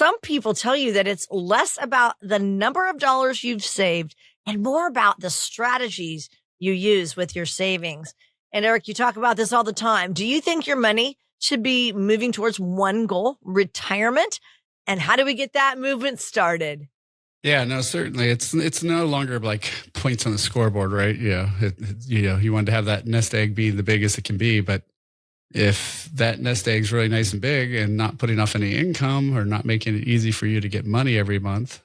some people tell you that it's less about the number of dollars you've saved and more about the strategies you use with your savings. And Eric, you talk about this all the time. Do you think your money should be moving towards one goal, retirement? And how do we get that movement started? Yeah, no, certainly. It's no longer like points on the scoreboard, right? You want to have that nest egg be the biggest it can be, but if that nest egg's really nice and big and not putting off any income or not making it easy for you to get money every month,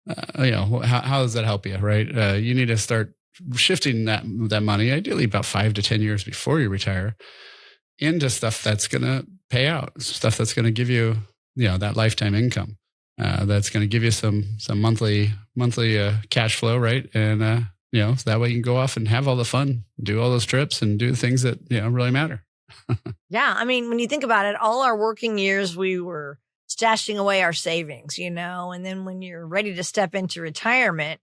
how does that help you, right? You need to start shifting that money, ideally about 5 to 10 years before you retire, into stuff that's going to pay out, stuff that's going to give you, that lifetime income. That's going to give you some monthly cash flow, right? And so that way you can go off and have all the fun, do all those trips, and do things that really matter. Yeah, I mean, when you think about it, all our working years we were stashing away our savings, and then when you're ready to step into retirement,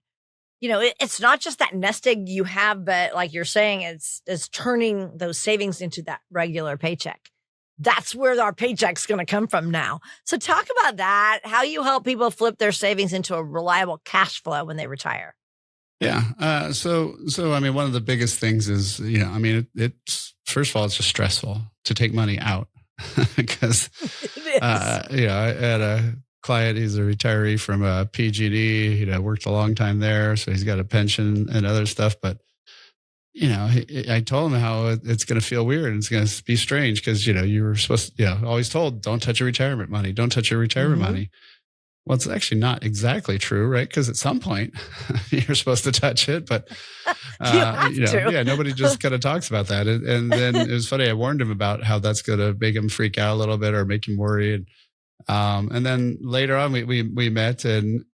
it's not just that nest egg you have, but like you're saying, it's turning those savings into that regular paycheck. That's where our paycheck's going to come from now. So talk about that, how you help people flip their savings into a reliable cash flow when they retire. Yeah. So I mean, one of the biggest things is, it's first of all, it's just stressful to take money out because, I had a client, he's a retiree from PG&E, worked a long time there. So he's got a pension and other stuff, but I told him how it's going to feel weird and it's going to be strange because, you were supposed to, always told, don't touch your retirement money. Don't touch your retirement money. Well, it's actually not exactly true, right? Because at some point you're supposed to touch it, but, nobody just kind of talks about that. And then it was funny. I warned him about how that's going to make him freak out a little bit or make him worried. And then later on we met and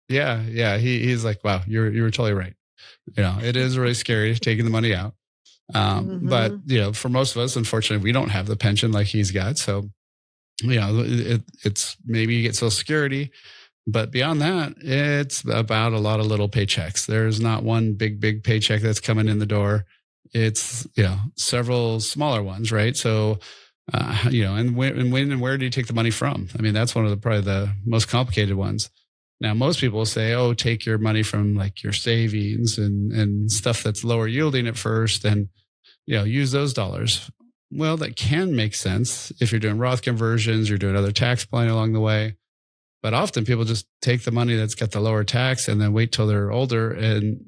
he's like, wow, you were totally right. It is really scary taking the money out. But, for most of us, unfortunately, we don't have the pension like he's got. So, it's maybe you get Social Security, but beyond that, it's about a lot of little paychecks. There's not one big paycheck that's coming in the door. It's, several smaller ones, right? So, and when and where do you take the money from? I mean, that's one of probably the most complicated ones. Now, most people say, oh, take your money from like your savings and stuff that's lower yielding at first and, use those dollars. Well, that can make sense if you're doing Roth conversions, you're doing other tax planning along the way. But often people just take the money that's got the lower tax and then wait till they're older. And,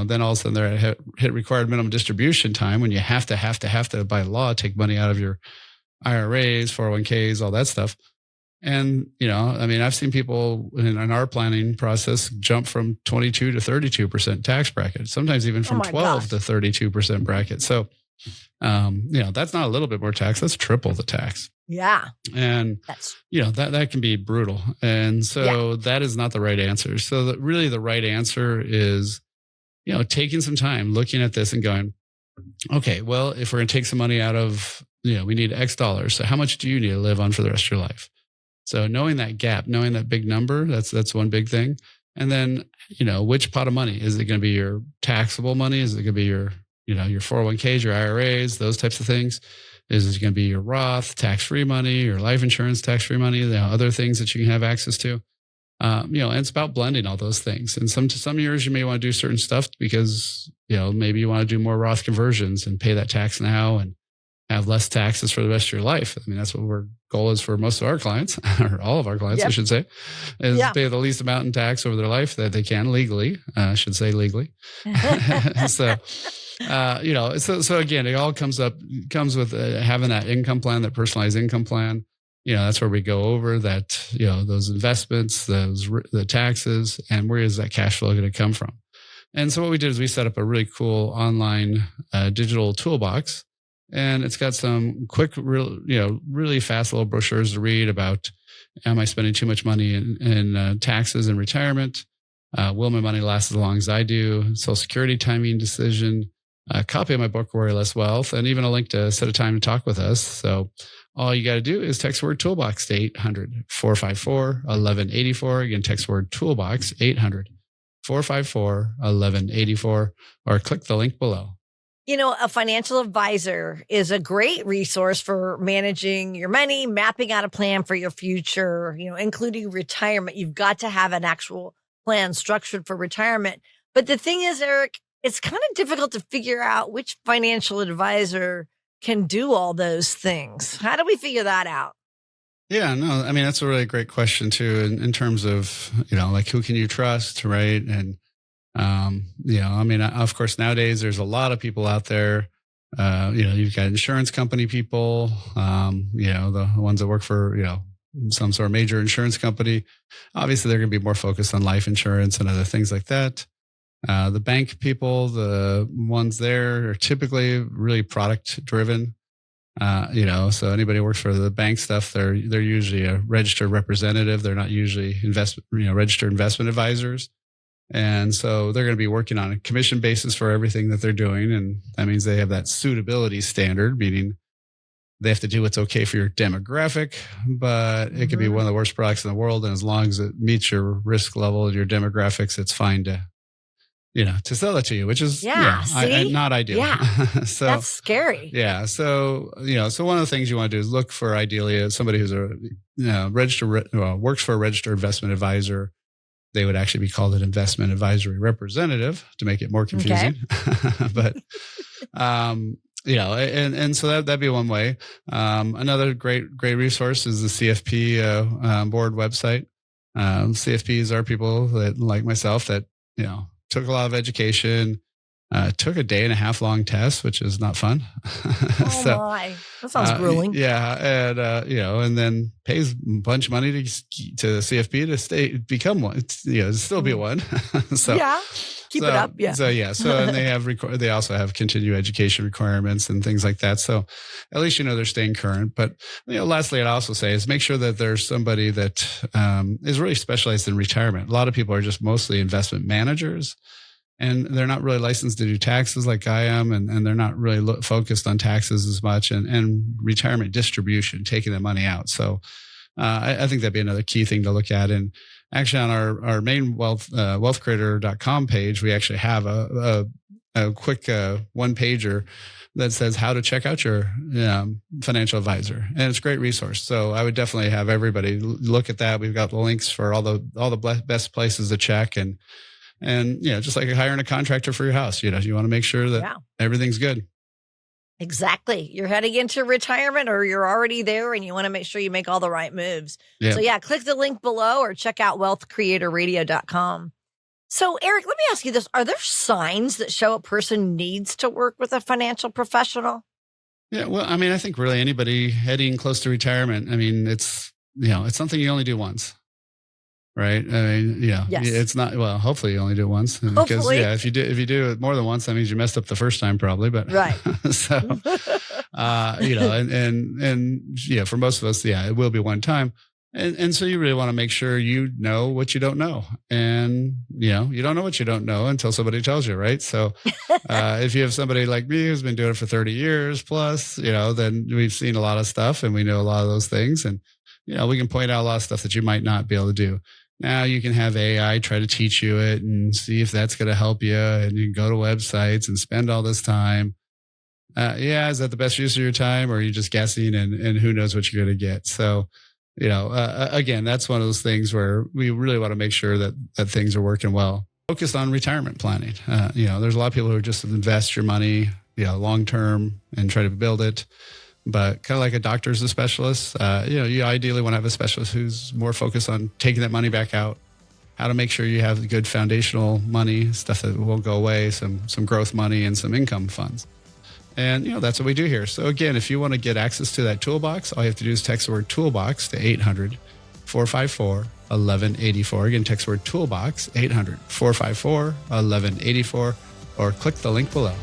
then all of a sudden they're at hit required minimum distribution time when you have to by law, take money out of your IRAs, 401ks, all that stuff. And, I've seen people in our planning process jump from 22 to 32% tax bracket, sometimes even from 12 to 32% bracket. So, that's not a little bit more tax, that's triple the tax. Yeah. And, that can be brutal. And so that is not the right answer. So really the right answer is, taking some time looking at this and going, okay, well, if we're going to take some money out of, we need X dollars. So how much do you need to live on for the rest of your life? So knowing that gap, knowing that big number, that's one big thing. And then, which pot of money? Is it going to be your taxable money? Is it going to be your 401ks, your IRAs, those types of things? Is it going to be your Roth, tax-free money, your life insurance, tax-free money, other things that you can have access to? And it's about blending all those things. And some years you may want to do certain stuff because, maybe you want to do more Roth conversions and pay that tax now and have less taxes for the rest of your life. I mean, that's what our goal is for most of our clients, or all of our clients, I should say, is pay the least amount in tax over their life that they can legally, I should say legally. So again, it all comes with having that income plan, that personalized income plan. That's where we go over that, those investments, the taxes, and where is that cash flow going to come from? And so what we did is we set up a really cool online digital toolbox. And it's got some quick, really fast little brochures to read about, am I spending too much money in taxes and retirement? Will my money last as long as I do? Social Security timing decision, a copy of my book, Worry Less Wealth, and even a link to set a time to talk with us. So all you got to do is text word toolbox to 800-454-1184. Again, text word toolbox, 800-454-1184, or click the link below. A financial advisor is a great resource for managing your money, mapping out a plan for your future, including retirement. You've got to have an actual plan structured for retirement. But the thing is, Eric, it's kind of difficult to figure out which financial advisor can do all those things. How do we figure that out? Yeah, no, I mean, that's a really great question too, in terms of, like who can you trust, right? And, I mean, of course, nowadays there's a lot of people out there. You've got insurance company people, the ones that work for, some sort of major insurance company. Obviously, they're going to be more focused on life insurance and other things like that. The bank people, the ones there are typically really product driven. So anybody who works for the bank stuff, they're usually a registered representative. They're not usually registered investment advisors. And so they're going to be working on a commission basis for everything that they're doing. And that means they have that suitability standard, meaning they have to do what's okay for your demographic, but it could be one of the worst products in the world. And as long as it meets your risk level and your demographics, it's fine to sell it to you, which is not ideal. Yeah. So that's scary. Yeah. So, so one of the things you want to do is look for ideally somebody who's works for a registered investment advisor. They would actually be called an investment advisory representative to make it more confusing. Okay. But, and so that'd be one way. Another great resource is the CFP board website. CFPs are people that, like myself, that, took a lot of education, took a 1.5 day long test, which is not fun. Oh my, that sounds grueling. Yeah. And, and then pays a bunch of money to CFP to become one, to still be one. So yeah, keep it up. Yeah. So, and they also have continued education requirements and things like that. So at least, they're staying current. But, lastly, I'd also say is make sure that there's somebody that is really specialized in retirement. A lot of people are just mostly investment managers. And they're not really licensed to do taxes like I am, and they're not really focused on taxes as much and retirement distribution, taking the money out. So I think that'd be another key thing to look at. And actually on our main wealthcreator.com page, we actually have a quick one pager that says how to check out your financial advisor. And it's a great resource. So I would definitely have everybody look at that. We've got the links for all the best places to check and just like hiring a contractor for your house, you want to make sure that everything's good. Exactly. You're heading into retirement or you're already there and you want to make sure you make all the right moves. Yeah. So click the link below or check out wealthcreatorradio.com. So Eric, let me ask you this. Are there signs that show a person needs to work with a financial professional? Yeah. Well, I mean, I think really anybody heading close to retirement, I mean, it's something you only do once. Right. I mean, yes. It's not, well, hopefully you only do it once because if you do it more than once, that means you messed up the first time probably, but right. So, and for most of us, it will be one time. And so you really want to make sure you know what you don't know. And, you don't know what you don't know until somebody tells you, right? So if you have somebody like me who's been doing it for 30 years plus, then we've seen a lot of stuff and we know a lot of those things. And, we can point out a lot of stuff that you might not be able to do. Now you can have AI try to teach you it and see if that's going to help you. And you can go to websites and spend all this time. Is that the best use of your time or are you just guessing and who knows what you're going to get? So, again, that's one of those things where we really want to make sure that things are working well. Focus on retirement planning. There's a lot of people who just invest your money, long term and try to build it. But kind of like a doctor's a specialist, you ideally want to have a specialist who's more focused on taking that money back out, how to make sure you have good foundational money, stuff that won't go away, some growth money and some income funds. And, that's what we do here. So again, if you want to get access to that toolbox, all you have to do is text the word toolbox to 800-454-1184. Again, text the word toolbox, 800-454-1184, or click the link below.